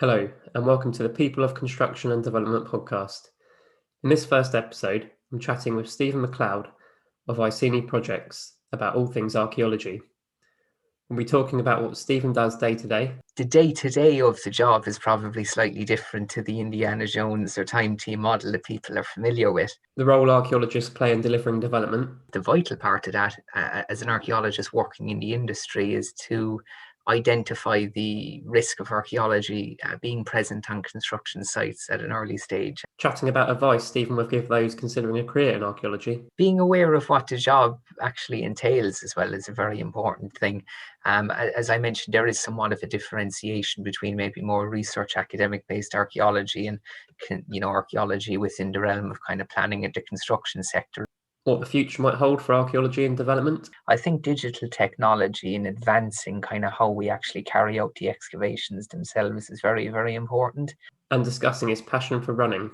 Hello, and welcome to the People of Construction and Development podcast. In this first episode, I'm chatting with Stephen McLeod of Iceni Projects about all things archaeology. We'll be talking about what Stephen does day to day. The day-to-day of the job is probably slightly different to the Indiana Jones or time team model that people are familiar with. The role archaeologists play in delivering development. The vital part of that, as an archaeologist working in the industry, is to identify the risk of archaeology being present on construction sites at an early stage. Chatting about advice Stephen would give those considering a career in archaeology. Being aware of what the job actually entails as well is a very important thing. As I mentioned, there is somewhat of a differentiation between maybe more research academic-based archaeology and archaeology within the realm of kind of planning and the construction sector. What the future might hold for archaeology and development. I think digital technology in advancing kind of how we actually carry out the excavations themselves is very, very important. And discussing his passion for running.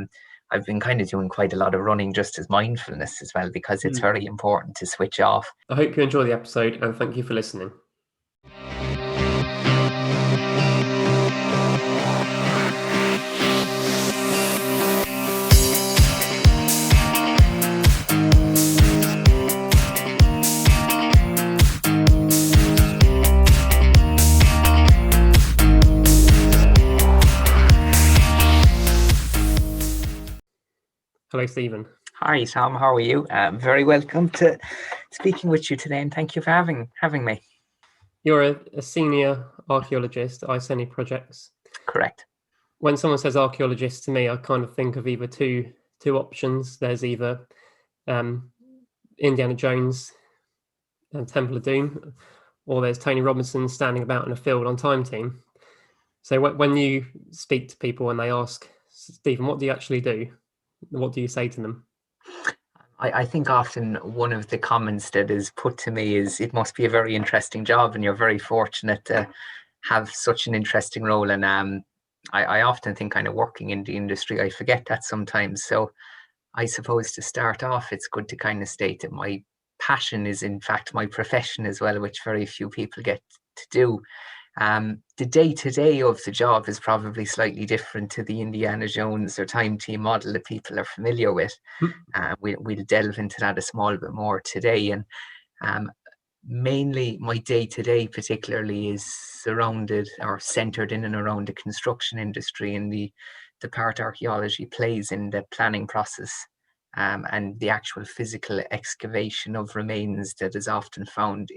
I've been kind of doing quite a lot of running just as mindfulness as well, because it's very important to switch off. I hope you enjoy the episode and thank you for listening. Hello, Stephen. Hi, Tom. How are you? Very welcome to speaking with you today, and thank you for having me. You're a senior archaeologist at Iceni Projects. Correct. When someone says archaeologist to me, I kind of think of either two options. There's either Indiana Jones and Temple of Doom, or there's Tony Robinson standing about in a field on Time Team. So when you speak to people and they ask, Stephen, what do you actually do? What do you say to them? I think often one of the comments that is put to me is, it must be a very interesting job and you're very fortunate to have such an interesting role. And I often think, kind of working in the industry, I forget that sometimes. So I suppose to start off, it's good to kind of state that my passion is in fact my profession as well, which very few people get to do. The day-to-day of the job is probably slightly different to the Indiana Jones or time team model that people are familiar with. We'll delve into that a small bit more today. And mainly my day-to-day particularly is surrounded or centered in and around the construction industry and the part archaeology plays in the planning process, and the actual physical excavation of remains that is often found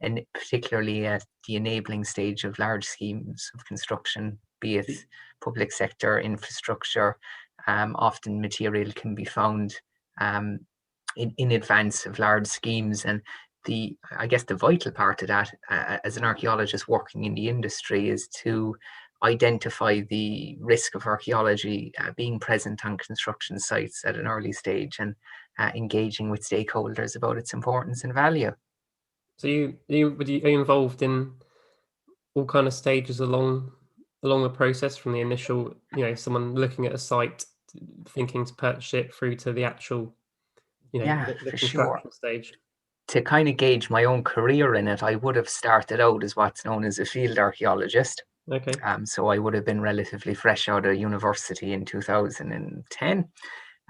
and particularly at the enabling stage of large schemes of construction, be it public sector infrastructure. Often material can be found in advance of large schemes. And I guess the vital part of that, as an archaeologist working in the industry, is to identify the risk of archaeology being present on construction sites at an early stage, and engaging with stakeholders about its importance and value. So are you involved in all kind of stages along the process, from the initial, someone looking at a site, thinking to purchase it, through to the actual, the construction stage? To kind of gauge my own career in it, I would have started out as what's known as a field archaeologist. Okay. So I would have been relatively fresh out of university in 2010,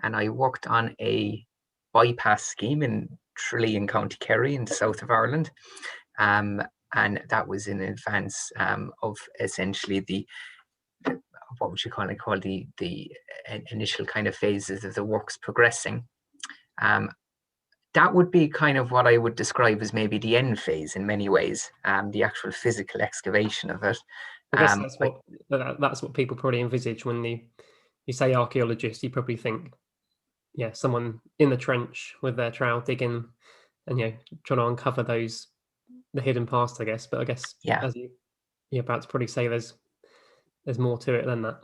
and I worked on a bypass scheme in Tralee in County Kerry in the south of Ireland, and that was in advance of essentially the what would you call the initial kind of phases of the works progressing. That would be kind of what I would describe as maybe the end phase in many ways, the actual physical excavation of it. I guess that's what people probably envisage when you say archaeologist. You probably think, someone in the trench with their trowel digging and trying to uncover the hidden past, I guess. But I guess as you're about to probably say, there's more to it than that.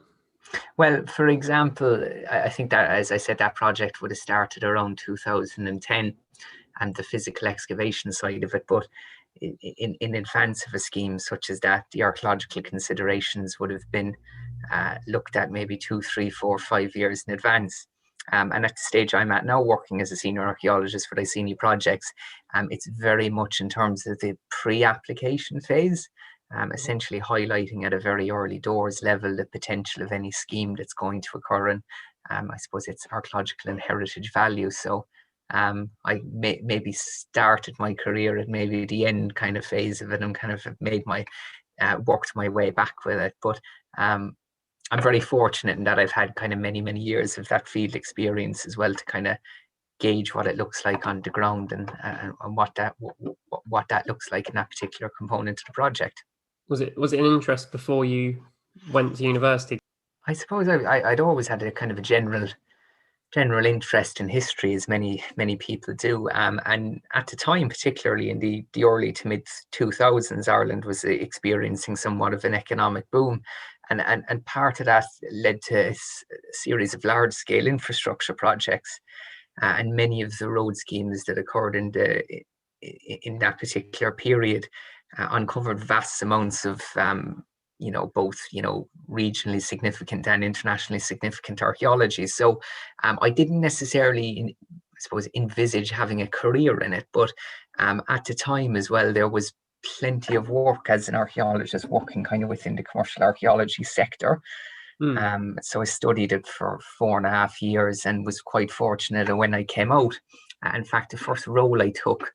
Well, for example, I think that, as I said, that project would have started around 2010, and the physical excavation side of it. But in advance of a scheme such as that, the archaeological considerations would have been looked at maybe 2, 3, 4, 5 years in advance. And at the stage I'm at now, working as a senior archaeologist for Iceni Projects, it's very much in terms of the pre-application phase. essentially highlighting at a very early doors level the potential of any scheme that's going to occur. And I suppose it's archaeological and heritage value. So I maybe started my career at maybe the end kind of phase of it, and kind of made my worked my way back with it. But I'm very fortunate in that I've had kind of many years of that field experience as well, to kind of gauge what it looks like on the ground, and what that looks like in that particular component of the project. Was it an interest before you went to university? I suppose I'd always had a kind of a general interest in history, as many people do. And at the time, particularly in the early to mid 2000s, Ireland was experiencing somewhat of an economic boom. And part of that led to a series of large scale infrastructure projects. And many of the road schemes that occurred in that particular period uncovered vast amounts of both regionally significant and internationally significant archaeology. So I didn't necessarily, I suppose, envisage having a career in it, but at the time as well, there was plenty of work as an archaeologist working kind of within the commercial archaeology sector. So I studied it for 4.5 years, and was quite fortunate that when I came out, in fact, the first role I took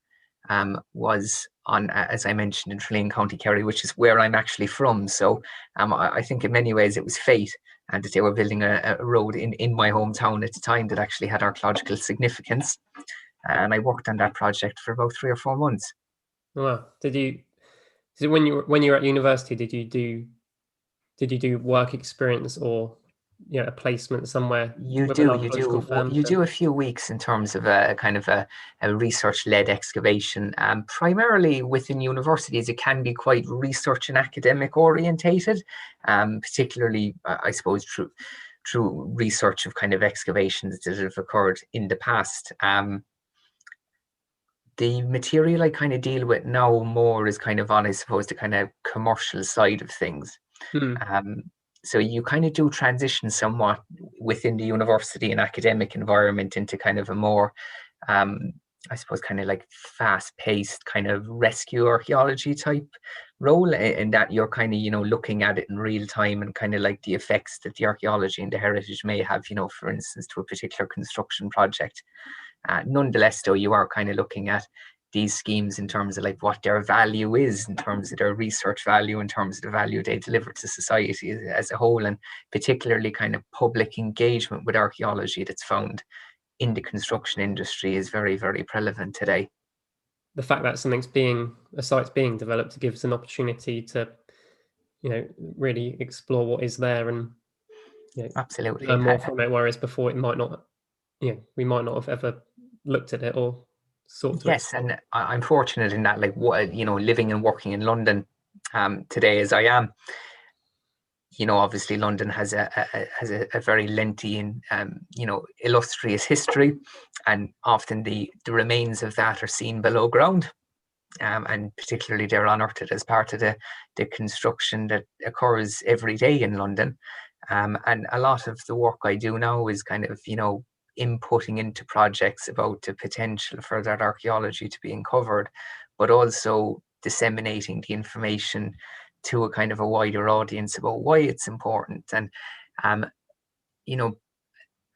was on, as I mentioned, in Traleen, County Kerry, which is where I'm actually from. So I think in many ways it was fate, and that they were building a road in my hometown at the time that actually had archaeological significance. And I worked on that project for about 3 or 4 months. Wow. When you were at university, did you do work experience, or a placement somewhere with an archaeological firm? You do a few weeks in terms of a kind of a research-led excavation. Primarily within universities, it can be quite research and academic orientated, particularly, I suppose, through research of kind of excavations that have occurred in the past. The material I kind of deal with now more is kind of on, I suppose, the kind of commercial side of things. So you kind of do transition somewhat within the university and academic environment into kind of a more, I suppose, kind of like fast-paced kind of rescue archaeology type role, in that you're kind of, looking at it in real time, and kind of like the effects that the archaeology and the heritage may have, for instance, to a particular construction project. Nonetheless, though, you are kind of looking at these schemes in terms of like what their value is, in terms of their research value, in terms of the value they deliver to society as a whole, and particularly kind of public engagement with archaeology that's found in the construction industry is very prevalent today. The fact that a site's being developed gives an opportunity to, really explore what is there, and absolutely learn more from it. Whereas before, it might not, we might not have ever looked at it or sought to. Yes, and I'm fortunate in that, like, living and working in London today as I am, obviously London has a very lengthy and illustrious history, and often the remains of that are seen below ground, and particularly they're unearthed as part of the construction that occurs every day in London. And a lot of the work I do now is kind of inputting into projects about the potential for that archaeology to be uncovered, but also disseminating the information to a kind of a wider audience about why it's important. And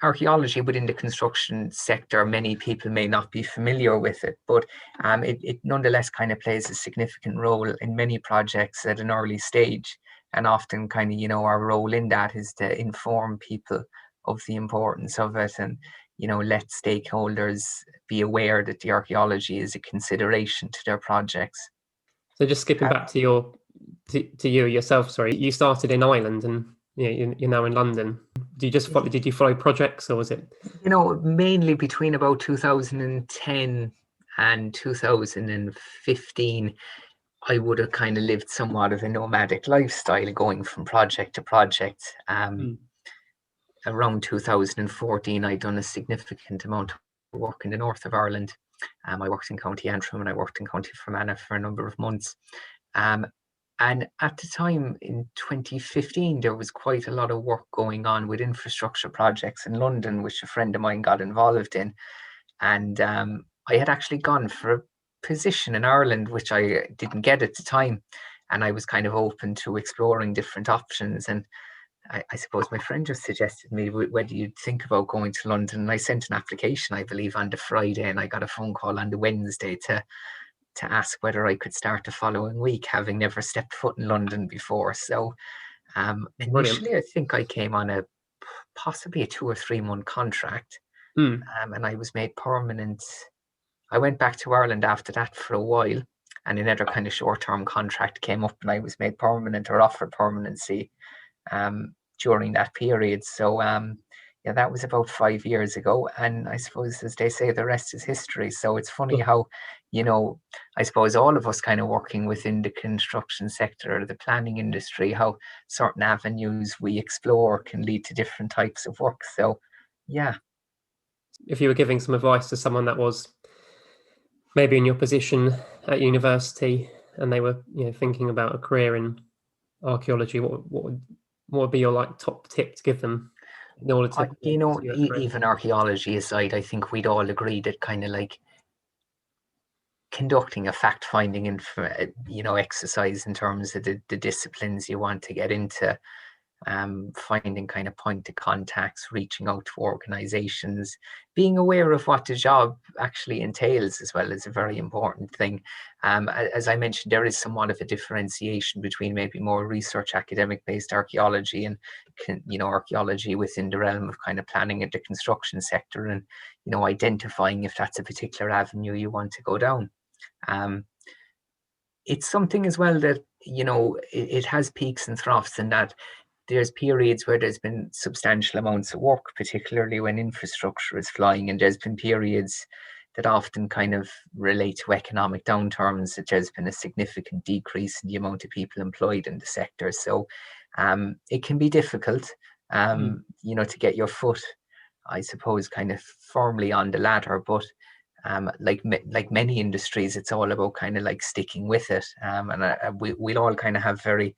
archaeology within the construction sector, many people may not be familiar with it, but it nonetheless kind of plays a significant role in many projects at an early stage. And often kind of, our role in that is to inform people of the importance of it, and, let stakeholders be aware that the archaeology is a consideration to their projects. So just skipping back to you yourself, sorry, you started in Ireland, and you're now in London. Did you follow projects, or was it? Mainly between about 2010 and 2015, I would have kind of lived somewhat of a nomadic lifestyle, going from project to project. Around 2014, I'd done a significant amount of work in the north of Ireland. I worked in County Antrim, and I worked in County Fermanagh for a number of months. And at the time in 2015, there was quite a lot of work going on with infrastructure projects in London, which a friend of mine got involved in. And I had actually gone for a position in Ireland, which I didn't get at the time. and I was kind of open to exploring different options. And I suppose my friend just suggested me, whether you'd think about going to London. And I sent an application, I believe, on the Friday, and I got a phone call on the Wednesday to ask whether I could start the following week, having never stepped foot in London before. So Brilliant. initially, I think I came on possibly a 2 or 3 month contract, and I was made permanent. I went back to Ireland after that for a while, and another kind of short-term contract came up, and I was made permanent or offered permanency during that period. So yeah, that was about 5 years ago, and I suppose, as they say, the rest is history. So it's funny how, I suppose all of us kind of working within the construction sector or the planning industry, how certain avenues we explore can lead to different types of work. So yeah. If you were giving some advice to someone that was maybe in your position at university and they were, thinking about a career in archaeology, what would be your top tip to give them in order to pursue a career? Even archaeology aside, I think we'd all agree that kind of like conducting a fact-finding exercise in terms of the disciplines you want to get into, finding kind of point of contacts, reaching out to organizations, being aware of what the job actually entails as well is a very important thing. As I mentioned, there is somewhat of a differentiation between maybe more research academic based archaeology and archaeology within the realm of kind of planning in the construction sector, and identifying if that's a particular avenue you want to go down. It's something as well that it has peaks and troughs, in that there's periods where there's been substantial amounts of work, particularly when infrastructure is flying, and there's been periods that often kind of relate to economic downturns, that there's been a significant decrease in the amount of people employed in the sector. So it can be difficult, to get your foot, I suppose, kind of firmly on the ladder. But like many industries, it's all about kind of like sticking with it. And we'll all kind of have very,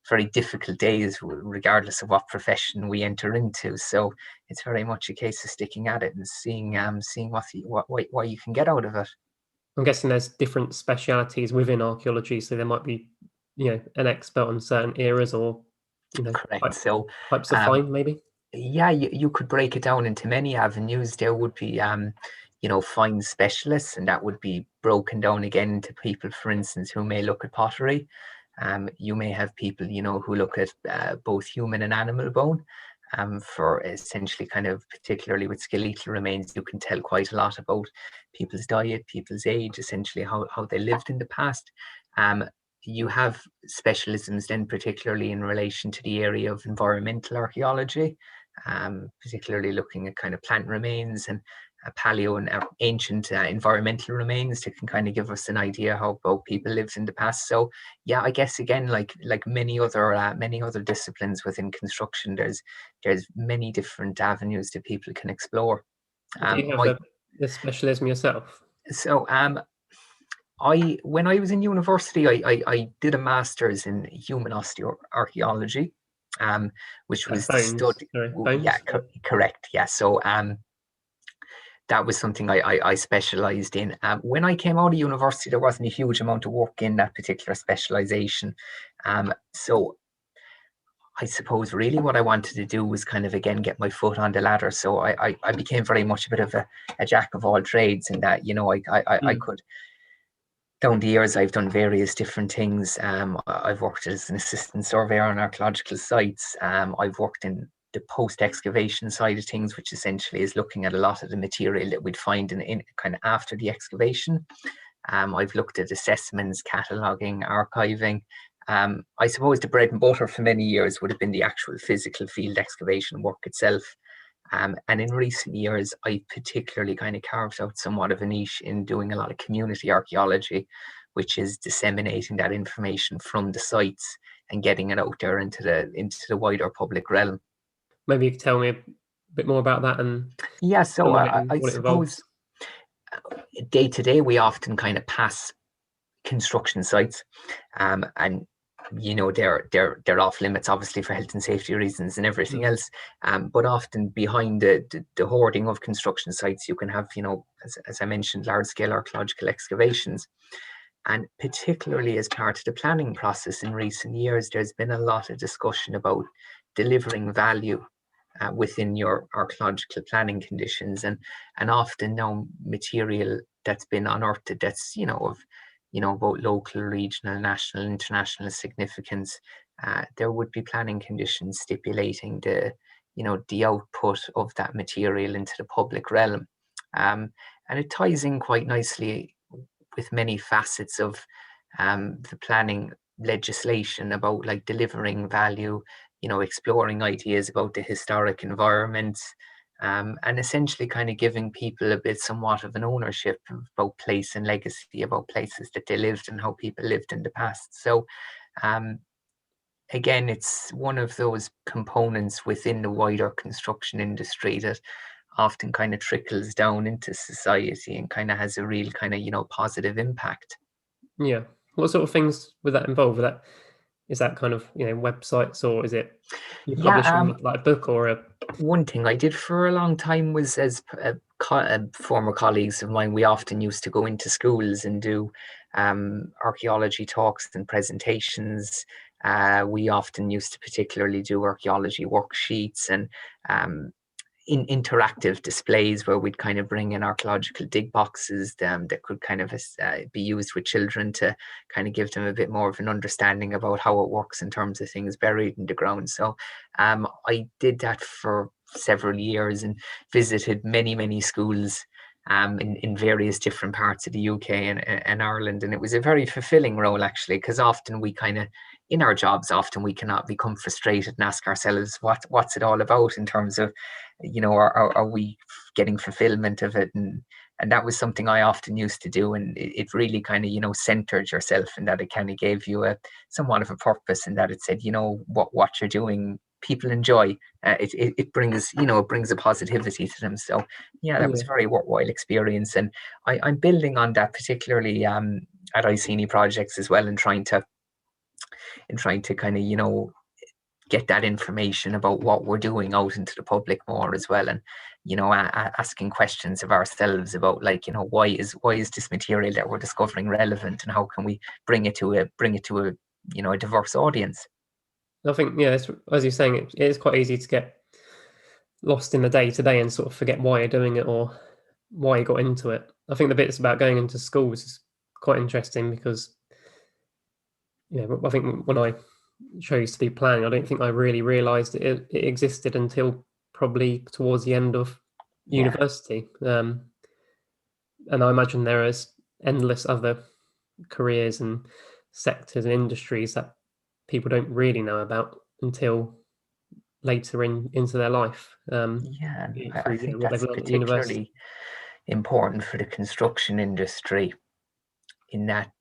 very difficult days, regardless of what profession we enter into. So it's very much a case of sticking at it and seeing what you can get out of it. I'm guessing there's different specialities within archaeology, so there might be, an expert on certain eras or, Correct. So types of find, maybe. Yeah, you could break it down into many avenues. There would be find specialists, and that would be broken down again into people, for instance, who may look at pottery. You may have people, who look at both human and animal bone. For essentially kind of, particularly with skeletal remains, you can tell quite a lot about people's diet, people's age, essentially how they lived in the past. You have specialisms then, particularly in relation to the area of environmental archaeology, particularly looking at kind of plant remains and paleo and ancient environmental remains that can kind of give us an idea how about people lived in the past. So yeah, I guess again, like many other disciplines within construction, there's many different avenues that people can explore. Do you have the specialism yourself? So when I was in university, I did a master's in human osteoarchaeology, which was bones. Yeah, correct. Yeah. So that was something I specialized in. When I came out of university, there wasn't a huge amount of work in that particular specialization. So I suppose really what I wanted to do was kind of, again, get my foot on the ladder. So I became very much a bit of a jack of all trades, in that, I could, down the years, I've done various different things. I've worked as an assistant surveyor on archaeological sites. I've worked in the post-excavation side of things, which essentially is looking at a lot of the material that we'd find in kind of after the excavation. I've looked at assessments, cataloguing, archiving. I suppose the bread and butter for many years would have been the actual physical field excavation work itself. And in recent years, I particularly kind of carved out somewhat of a niche in doing a lot of community archaeology, which is disseminating that information from the sites and getting it out there into the wider public realm. Maybe you could tell me a bit more about that. And yeah, so I suppose day to day we often kind of pass construction sites, and they're off limits, obviously, for health and safety reasons and everything else. But often behind the hoarding of construction sites, you can have, as I mentioned, large scale archaeological excavations. And particularly as part of the planning process in recent years, there's been a lot of discussion about delivering value within your archaeological planning conditions, and often now material that's been unearthed that's of both local, regional, national, international significance. There would be planning conditions stipulating the output of that material into the public realm, and it ties in quite nicely with many facets of the planning legislation about like delivering value, exploring ideas about the historic environment, and essentially kind of giving people a bit somewhat of an ownership about place and legacy, about places that they lived and how people lived in the past. So again, it's one of those components within the wider construction industry that often kind of trickles down into society and kind of has a real kind of positive impact. Yeah. What sort of things would that involve? Is that kind of websites, or is it you publishing like a book or a? One thing I did for a long time was, as former colleagues of mine, we often used to go into schools and do archaeology talks and presentations. We often used to particularly do archaeology worksheets and in interactive displays where we'd kind of bring in archaeological dig boxes that could kind of be used with children to kind of give them a bit more of an understanding about how it works in terms of things buried in the ground. So I did that for several years and visited many schools in various different parts of the UK and Ireland. And it was a very fulfilling role, actually, because often we kind of, in our jobs, often we cannot become frustrated and ask ourselves, what's it all about in terms of, are we getting fulfillment of it? And that was something I often used to do. And it really kind of, centered yourself, and that it kind of gave you somewhat of a purpose, and that it said, what you're doing, people enjoy. It brings, it brings a positivity to them. So yeah, that was a very worthwhile experience. And I'm building on that, particularly at Iceni Projects as well, and trying to kind of, get that information about what we're doing out into the public more as well, and asking questions of ourselves about, like, why is this material that we're discovering relevant, and how can we bring it to a a diverse audience. I think, as you're saying, it is quite easy to get lost in the day to day and sort of forget why you're doing it or why you got into it. I think the bits about going into schools is quite interesting because, I think when I chose to do planning, I don't think I really realised it existed until probably towards the end of university. And I imagine there is endless other careers and sectors and industries that people don't really know about until later into their life. I think what that's they've learned at university. particularly important for the construction industry, in that,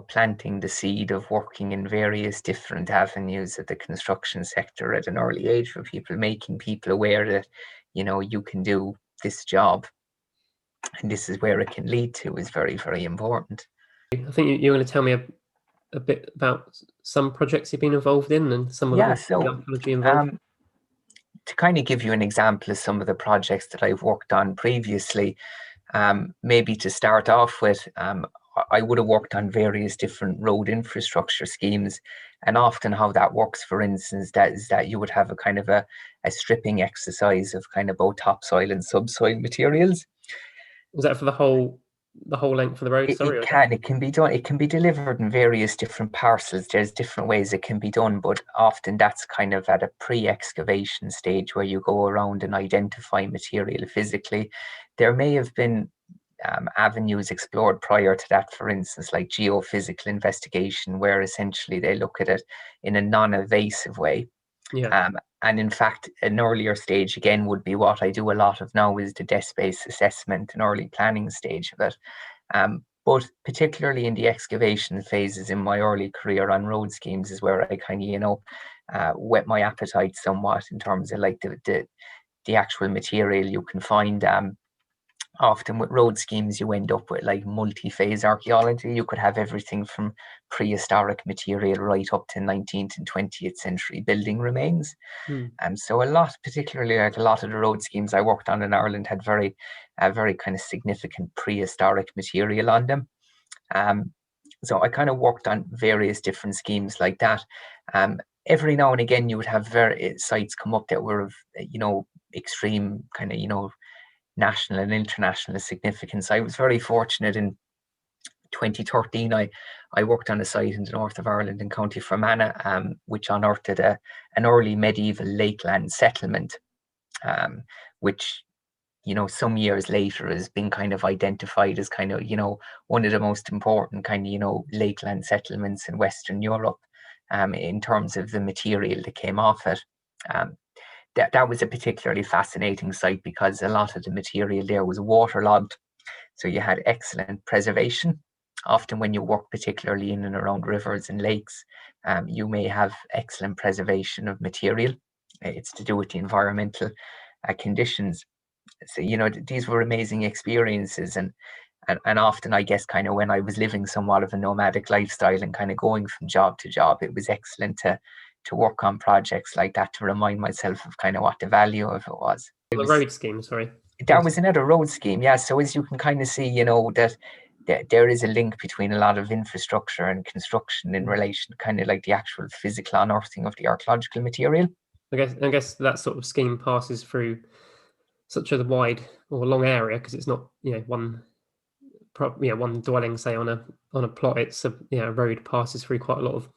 planting the seed of working in various different avenues of the construction sector at an early age for people, making people aware that, you can do this job and this is where it can lead to, is very, very important. I think you're going to tell me a bit about some projects you've been involved in and some of the archaeology involved. To kind of give you an example of some of the projects that I've worked on previously, maybe to start off with, I would have worked on various different road infrastructure schemes, and often how that works, for instance, that you would have a kind of a stripping exercise of kind of both topsoil and subsoil materials. Was that for the whole length of the road? It can be done. It can be delivered in various different parcels. There's different ways it can be done, but often that's kind of at a pre-excavation stage where you go around and identify material physically. There may have been avenues explored prior to that, for instance, like geophysical investigation, where essentially they look at it in a non-invasive way. And in fact, an earlier stage again would be what I do a lot of now, is the desk-based assessment and early planning stage of it. But particularly in the excavation phases in my early career on road schemes is where I kind of, whet my appetite somewhat in terms of like the actual material you can find. Often with road schemes, you end up with like multi-phase archaeology. You could have everything from prehistoric material right up to 19th and 20th century building remains. And so particularly like a lot of the road schemes I worked on in Ireland had very kind of significant prehistoric material on them. So I kind of worked on various different schemes like that. Every now and again, you would have sites come up that were of, extreme kind of, national and international significance. I was very fortunate in 2013. I worked on a site in the north of Ireland in County Fermanagh, which unearthed an early medieval lakeland settlement, which some years later has been kind of identified as kind of, one of the most important kind of, lakeland settlements in Western Europe, in terms of the material that came off it. That was a particularly fascinating site because a lot of the material there was waterlogged. So you had excellent preservation. Often when you work particularly in and around rivers and lakes, you may have excellent preservation of material. It's to do with the environmental conditions. So these were amazing experiences, and often, I guess, kind of when I was living somewhat of a nomadic lifestyle and kind of going from job to job, it was excellent to work on projects like that, to remind myself of kind of what the value of it was. The road scheme, sorry. That was another road scheme, yeah. So as you can kind of see, that there is a link between a lot of infrastructure and construction in relation to kind of like the actual physical unearthing of the archaeological material. I guess that sort of scheme passes through such a wide or long area, because it's not one dwelling, say, on a plot. It's a road passes through quite a lot of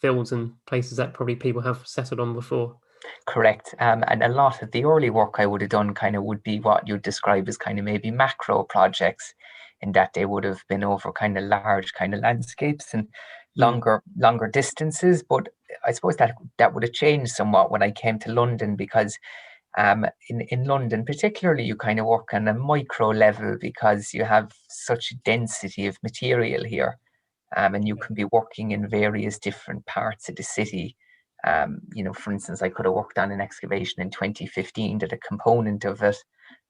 fields and places that probably people have settled on before. Correct. And a lot of the early work I would have done kind of would be what you'd describe as kind of maybe macro projects, in that they would have been over kind of large kind of landscapes and longer distances. But I suppose that would have changed somewhat when I came to London, because in London particularly, you kind of work on a micro level because you have such a density of material here, and you can be working in various different parts of the city. For instance, I could have worked on an excavation in 2015 that a component of it,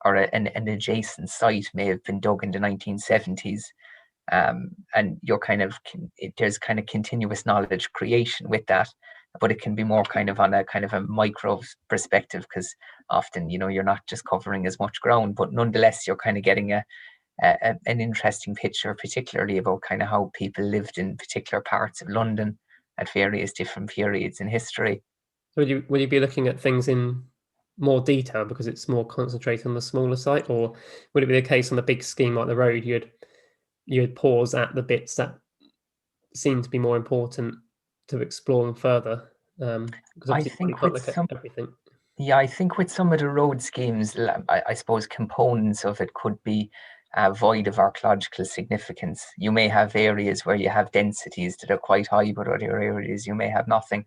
or an adjacent site, may have been dug in the 1970s. And you're there's kind of continuous knowledge creation with that, but it can be more kind of on a kind of a micro perspective, because often, you're not just covering as much ground, but nonetheless, you're kind of getting an interesting picture, particularly about kind of how people lived in particular parts of London at various different periods in history. So would you be looking at things in more detail because it's more concentrated on the smaller site, or would it be the case on the big scheme like the road, you'd pause at the bits that seem to be more important to explore them further? Because obviously you can't look at everything. Yeah, I think with some of the road schemes, I suppose components of it could be void of archaeological significance. You may have areas where you have densities that are quite high, but other areas you may have nothing.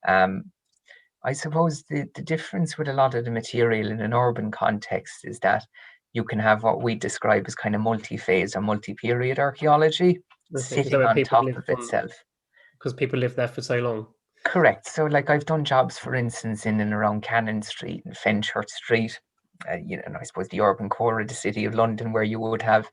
I suppose the difference with a lot of the material in an urban context is that you can have what we describe as kind of multi-phase or multi-period archaeology sitting on top of itself. Because people live there for so long. Correct. So like I've done jobs, for instance, in and around Cannon Street and Fenchurch Street, and I suppose the urban core of the city of London, where you would have,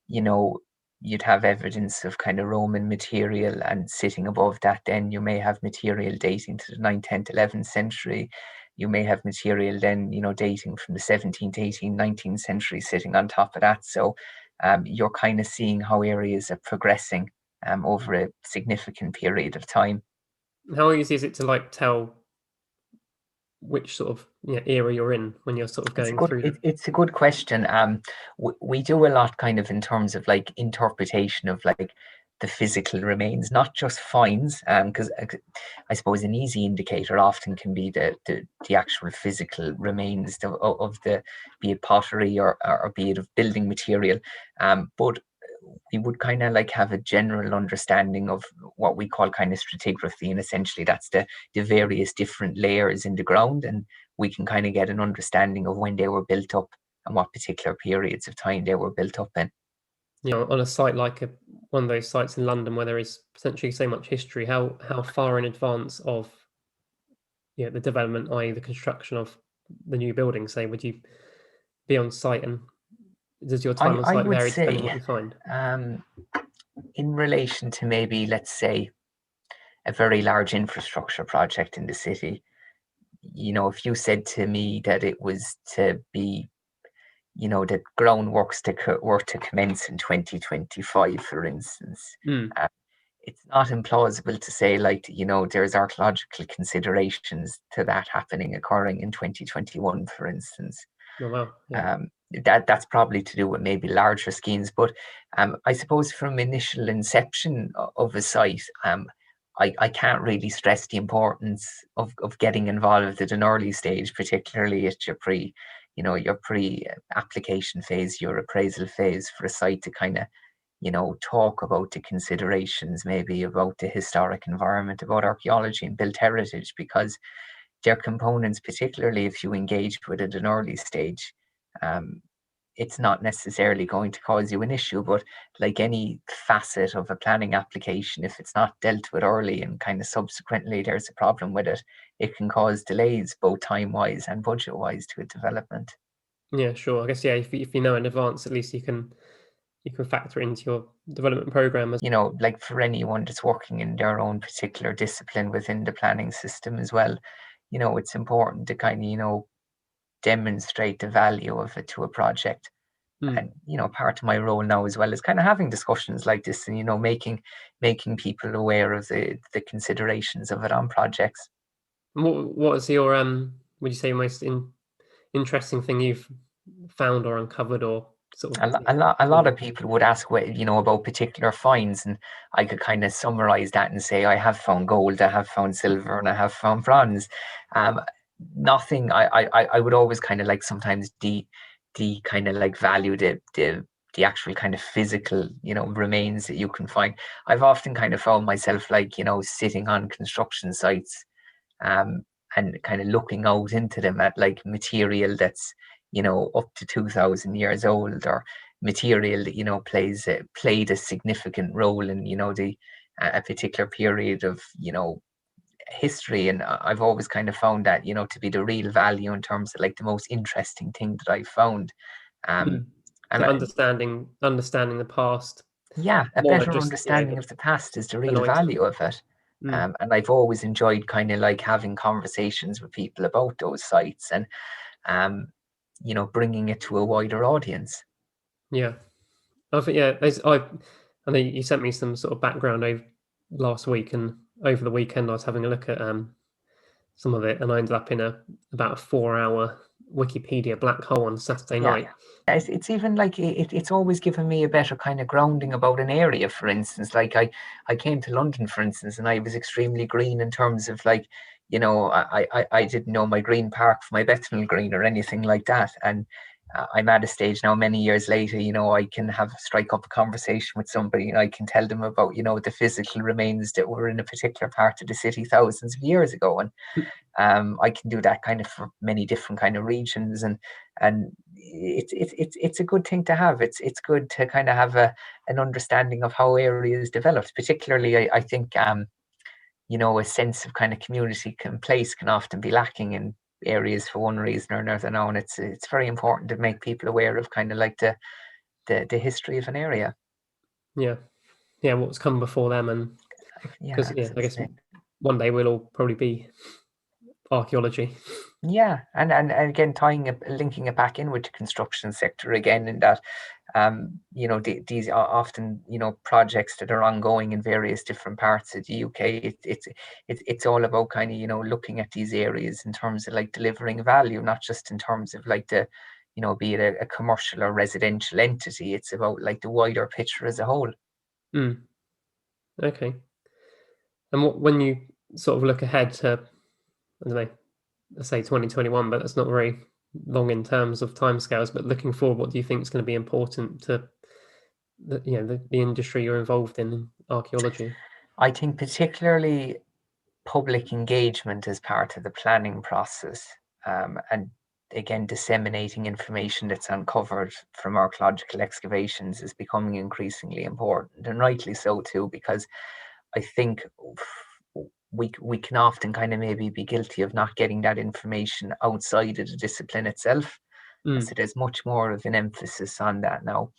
you'd have evidence of kind of Roman material, and sitting above that, then you may have material dating to the 9th, 10th, 11th century. You may have material then, dating from the 17th, 18th, 19th century sitting on top of that. So you're kind of seeing how areas are progressing over a significant period of time. How easy is it to tell which sort of era you're in when you're sort of going through? It's a good question. We do a lot kind of in terms of interpretation of the physical remains, not just finds, because I suppose an easy indicator often can be the actual physical remains of the, be it pottery or be it of building material, but we would kind of have a general understanding of what we call kind of stratigraphy, and essentially that's the various different layers in the ground, and we can kind of get an understanding of when they were built up and what particular periods of time they were built up in. On a site like one of those sites in London where there is potentially so much history, how far in advance of the development, i.e. the construction of the new building, say, would you be on site, and does your time on site vary depending on what you find? In relation to maybe, let's say, a very large infrastructure project in the city, if you said to me that it was to be, the groundworks were to commence in 2025, for instance. Mm. It's not implausible to say, like, there's archaeological considerations to that occurring in 2021, for instance. Oh, wow. Yeah. That's probably to do with maybe larger schemes, but I suppose from initial inception of a site, I can't really stress the importance of getting involved at an early stage, particularly at your pre-application phase, your appraisal phase, for a site to kind of talk about the considerations, maybe about the historic environment, about archaeology and built heritage, because they're components, particularly if you engage with it at an early stage. It's not necessarily going to cause you an issue, but like any facet of a planning application, if it's not dealt with early and kind of subsequently there's a problem with it, it can cause delays, both time-wise and budget-wise, to a development. Yeah, sure. I guess, yeah, if you know in advance, at least you can factor it into your development program as. Like for anyone that's working in their own particular discipline within the planning system as well, it's important to kind of, demonstrate the value of it to a project. Mm. And part of my role now as well is kind of having discussions like this, and making people aware of the considerations of it on projects. What is your would you say most interesting thing you've found or uncovered or sort of A lot of people would ask about particular finds, and I could kind of summarize that and say I have found gold, I have found silver, and I have found bronze. Nothing. I would always kind of like sometimes the kind of like value the actual kind of physical remains that you can find. I've often kind of found myself like sitting on construction sites, um, and kind of looking out into them at like material that's up to 2,000 years old, or material that played a significant role in the a particular period of history. And I've always kind of found that to be the real value in terms of like the most interesting thing that I've found. Mm. And So understanding the past yeah, a more than better just, yeah, understanding of the past is the an real item. value of it. Mm. And I've always enjoyed kind of like having conversations with people about those sites, and um, bringing it to a wider audience. Yeah. I think, yeah, I know you sent me some sort of background over last week, and over the weekend I was having a look at some of it, and I ended up in about a 4-hour Wikipedia black hole on Saturday Yeah, night. it's even like it's always given me a better kind of grounding about an area. For instance, like I came to London, for instance, and I was extremely green in terms of like, I didn't know my green park from my Bethnal Green or anything like that. And I'm at a stage now, many years later, I can strike up a conversation with somebody, and I can tell them about the physical remains that were in a particular part of the city thousands of years ago. And I can do that kind of for many different kind of regions, and it's a good thing to have. It's good to kind of have an understanding of how areas developed. Particularly, I think a sense of kind of community and place can often be lacking in areas for one reason or another now, and it's very important to make people aware of kind of like the history of an area. Yeah, yeah, what's come before them, and Yeah, because, yeah, I that's guess it. one day we'll all probably be archaeology. Yeah, and again, linking it back in with the construction sector again, in that these are often projects that are ongoing in various different parts of the UK. It's all about kind of looking at these areas in terms of like delivering value, not just in terms of like the be it a commercial or residential entity. It's about like the wider picture as a whole. Mm, okay. And when you sort of look ahead to, I don't know, let's say 2021, but that's not very long in terms of timescales. But looking forward, what do you think is going to be important to the industry you're involved in archaeology? I think particularly public engagement as part of the planning process, and again disseminating information that's uncovered from archaeological excavations is becoming increasingly important, and rightly so too, because I think we can often kind of maybe be guilty of not getting that information outside of the discipline itself. So Mm, there's much more of an emphasis on that now.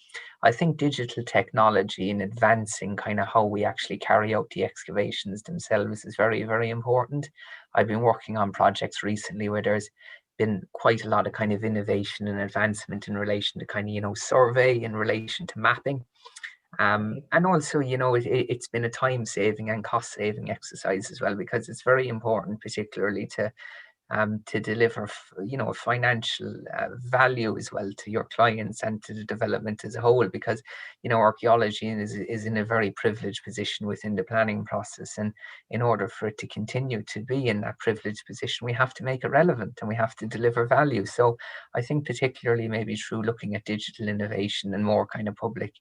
I think digital technology in advancing kind of how we actually carry out the excavations themselves is very, very important. I've been working on projects recently where there's been quite a lot of kind of innovation and advancement in relation to kind of, survey, in relation to mapping. And also, it's been a time saving and cost saving exercise as well, because it's very important, particularly to deliver, financial value as well to your clients and to the development as a whole, because, archaeology is in a very privileged position within the planning process. And in order for it to continue to be in that privileged position, we have to make it relevant and we have to deliver value. So I think particularly maybe through looking at digital innovation and more kind of public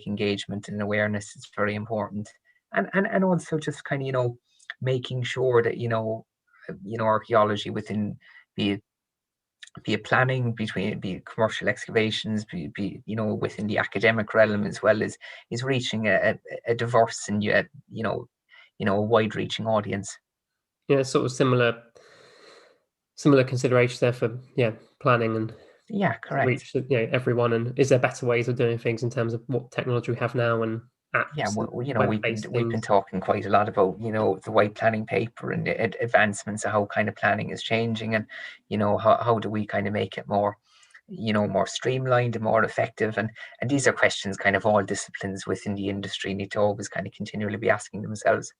engagement and awareness is very important. And also just kind of, making sure that, archaeology within, be it planning, be it commercial excavations, be within the academic realm as well, is reaching a diverse and yet, a wide-reaching audience. Yeah, sort of similar considerations there for planning and correct. reach everyone. And is there better ways of doing things in terms of what technology we have now and apps? We've been talking quite a lot about the white planning paper and the advancements of how kind of planning is changing, and how do we kind of make it more more streamlined and more effective, and these are questions kind of all disciplines within the industry need to always kind of continually be asking themselves.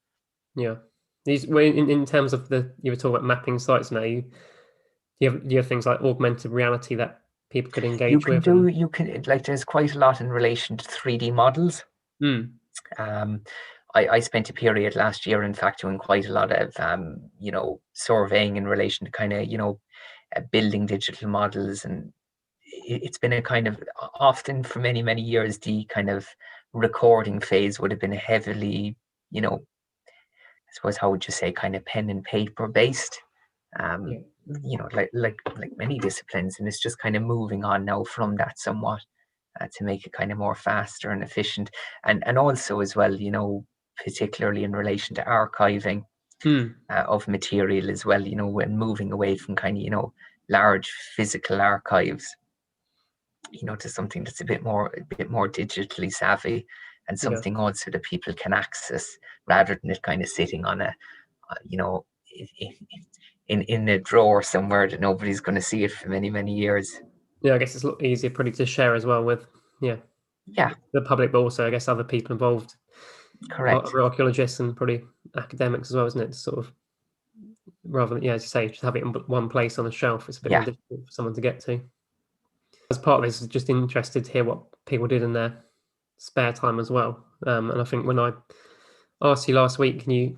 These in terms of you were talking about mapping sites now, you have things like augmented reality that people could engage with. You can there's quite a lot in relation to 3D models. I spent a period last year, in fact, doing quite a lot of surveying in relation to kind of building digital models, and it's been a kind of, often for many years, the kind of recording phase would have been heavily, I suppose, how would you say, kind of pen and paper based. Like many disciplines, and it's just kind of moving on now from that somewhat, to make it kind of more faster and efficient, and also as well, particularly in relation to archiving of material as well, when moving away from kind of large physical archives, to something that's a bit more digitally savvy, and something also that people can access, rather than it kind of sitting on a in a drawer somewhere that nobody's going to see it for many years. I guess it's a lot easier probably to share as well with the public, but also I guess other people involved. Correct. Other archaeologists and probably academics as well, isn't it? Sort of, rather than, as you say, just have it in one place on a shelf, it's a bit more difficult for someone to get to. As part of this, I'm just interested to hear what people did in their spare time as well. And I think when I asked you last week, you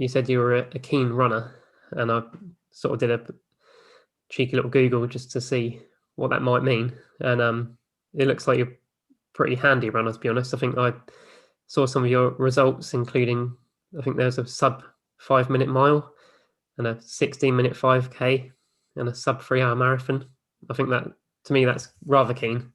said you were a keen runner, and I sort of did a cheeky little Google just to see what that might mean. And it looks like you're a pretty handy runner, to be honest. I think I saw some of your results, including, I think there's a sub 5-minute mile and a 16-minute 5K and a sub 3-hour marathon. I think that, to me, that's rather keen.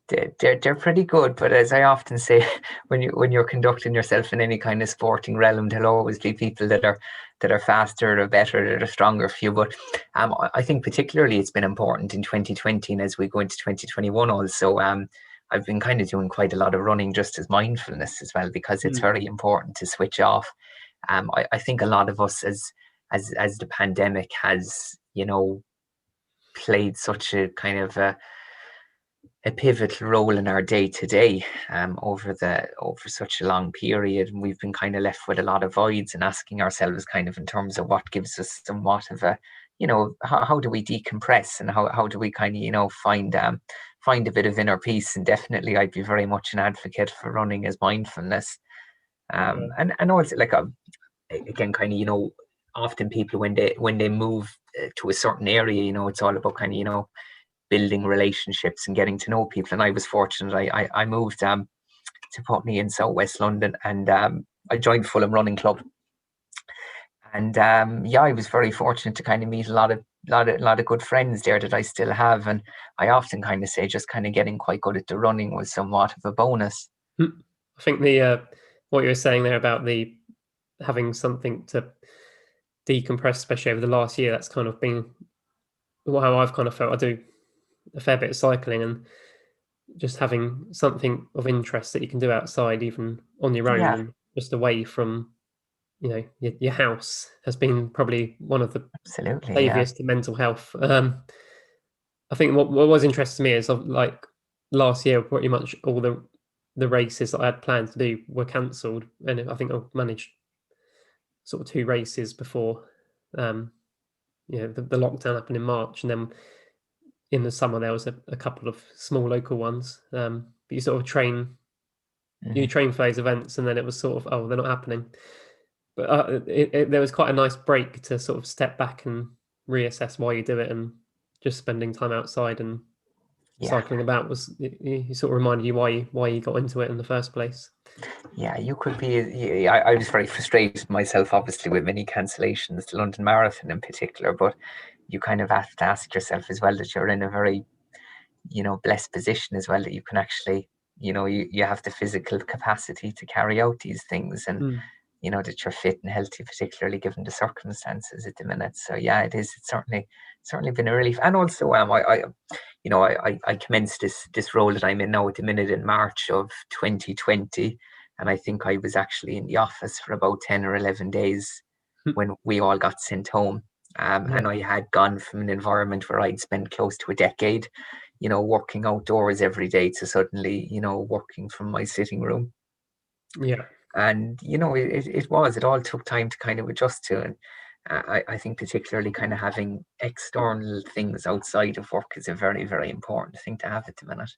They're pretty good, but as I often say, when you're conducting yourself in any kind of sporting realm, there'll always be people that are faster or better, that are stronger for you. But I think particularly it's been important in 2020, and as we go into 2021 also, I've been kind of doing quite a lot of running just as mindfulness as well, because it's very important to switch off. I think a lot of us, as the pandemic has, played such a kind of a pivotal role in our day to day, over such a long period, and we've been kind of left with a lot of voids, and asking ourselves kind of in terms of what gives us somewhat of a, how do we decompress, and how do we kind of find a bit of inner peace. And definitely I'd be very much an advocate for running as mindfulness, and also like again kind of, often people when they move to a certain area, it's all about kind of, building relationships and getting to know people. And I was fortunate, I moved to Putney in southwest London, and I joined Fulham Running Club, and I was very fortunate to kind of meet a lot of good friends there that I still have. And I often kind of say just kind of getting quite good at the running was somewhat of a bonus. I think what you were saying there about the having something to decompress, especially over the last year, that's kind of been how I've kind of felt. I do a fair bit of cycling, and just having something of interest that you can do outside, even on your own, and just away from your house has been probably one of the Absolutely, yeah. saviours to mental health. I think what was interesting to me is like last year, pretty much all the races that I had planned to do were cancelled, and I think I managed sort of 2 races before um, the lockdown happened in March, and then in the summer there was a couple of small local ones. But you sort of Mhm. train for those events, and then it was sort of, oh, they're not happening. But there was quite a nice break to sort of step back and reassess why you do it, and just spending time outside and Yeah. cycling about was it sort of reminded you why you got into it in the first place. Yeah, you could be. I was very frustrated myself, obviously, with many cancellations, the London Marathon in particular. But you kind of have to ask yourself as well that you're in a very, blessed position as well, that you can actually, you have the physical capacity to carry out these things, and Mm. that you're fit and healthy, particularly given the circumstances at the minute. So yeah, it is. It's certainly been a relief. And also, I commenced this role that I'm in now at the minute in March of 2020, and I think I was actually in the office for about 10 or 11 days when we all got sent home. Yeah, And I had gone from an environment where I'd spent close to a decade, working outdoors every day, to suddenly, working from my sitting room. yeah, And it all took time to kind of adjust to. And I think particularly kind of having external things outside of work is a very, very important thing to have at the minute.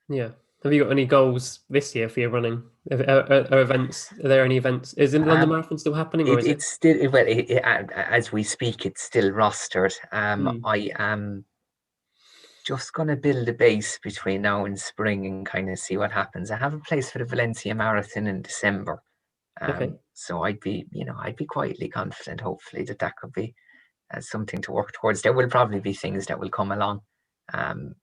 yeah. Have you got any goals this year for your running? Are events? Are there any events? Is the London Um, Marathon still happening, or it, is it? it's still, well, as we speak, it's still rostered. Mm. I am just going to build a base between now and spring and kind of see what happens. I have a place for the Valencia Marathon in December. Okay. So I'd be quietly confident, hopefully, that could be something to work towards. There will probably be things that will come along, um,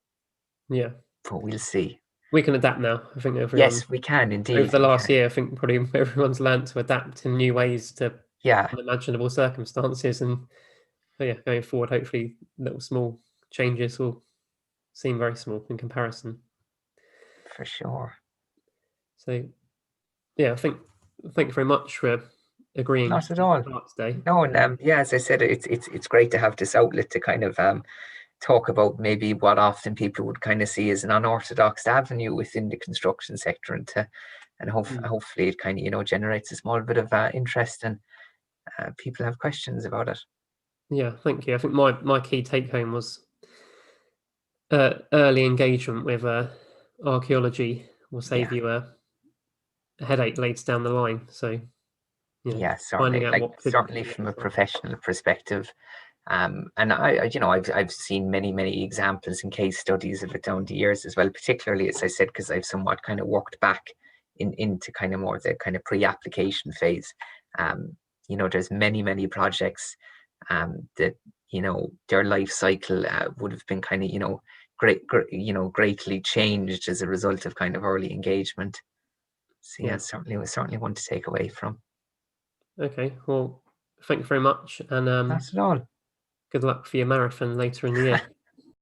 Yeah. but we'll see. We can adapt now. I think everyone Yes, we can over indeed. the We last can. year, I think probably everyone's learned to adapt in new ways to Yeah, unimaginable circumstances, and going forward, hopefully, little small changes will seem very small in comparison. for sure. So, yeah, thank you very much for agreeing Not to at take all. part today. No, and yeah, as I said, it's great to have this outlet to kind of talk about maybe what often people would kind of see as an unorthodox avenue within the construction sector, and Mm. hopefully it kind of generates a small bit of interest, and people have questions about it. Yeah, thank you. I think my key take home was early engagement with archaeology will Yeah, save you a headache later down the line. So, yeah, finding certainly. out Like what could certainly be from a better. professional perspective. And I've seen many examples and case studies of it down the years as well, particularly, as I said, because I've somewhat kind of worked back into kind of more the kind of pre-application phase. There's many projects that their life cycle would have been kind of greatly changed as a result of kind of early engagement. So yeah, Yeah. certainly one to take away from. Okay. Well, thank you very much, and Not at all. good luck for your marathon later in the year.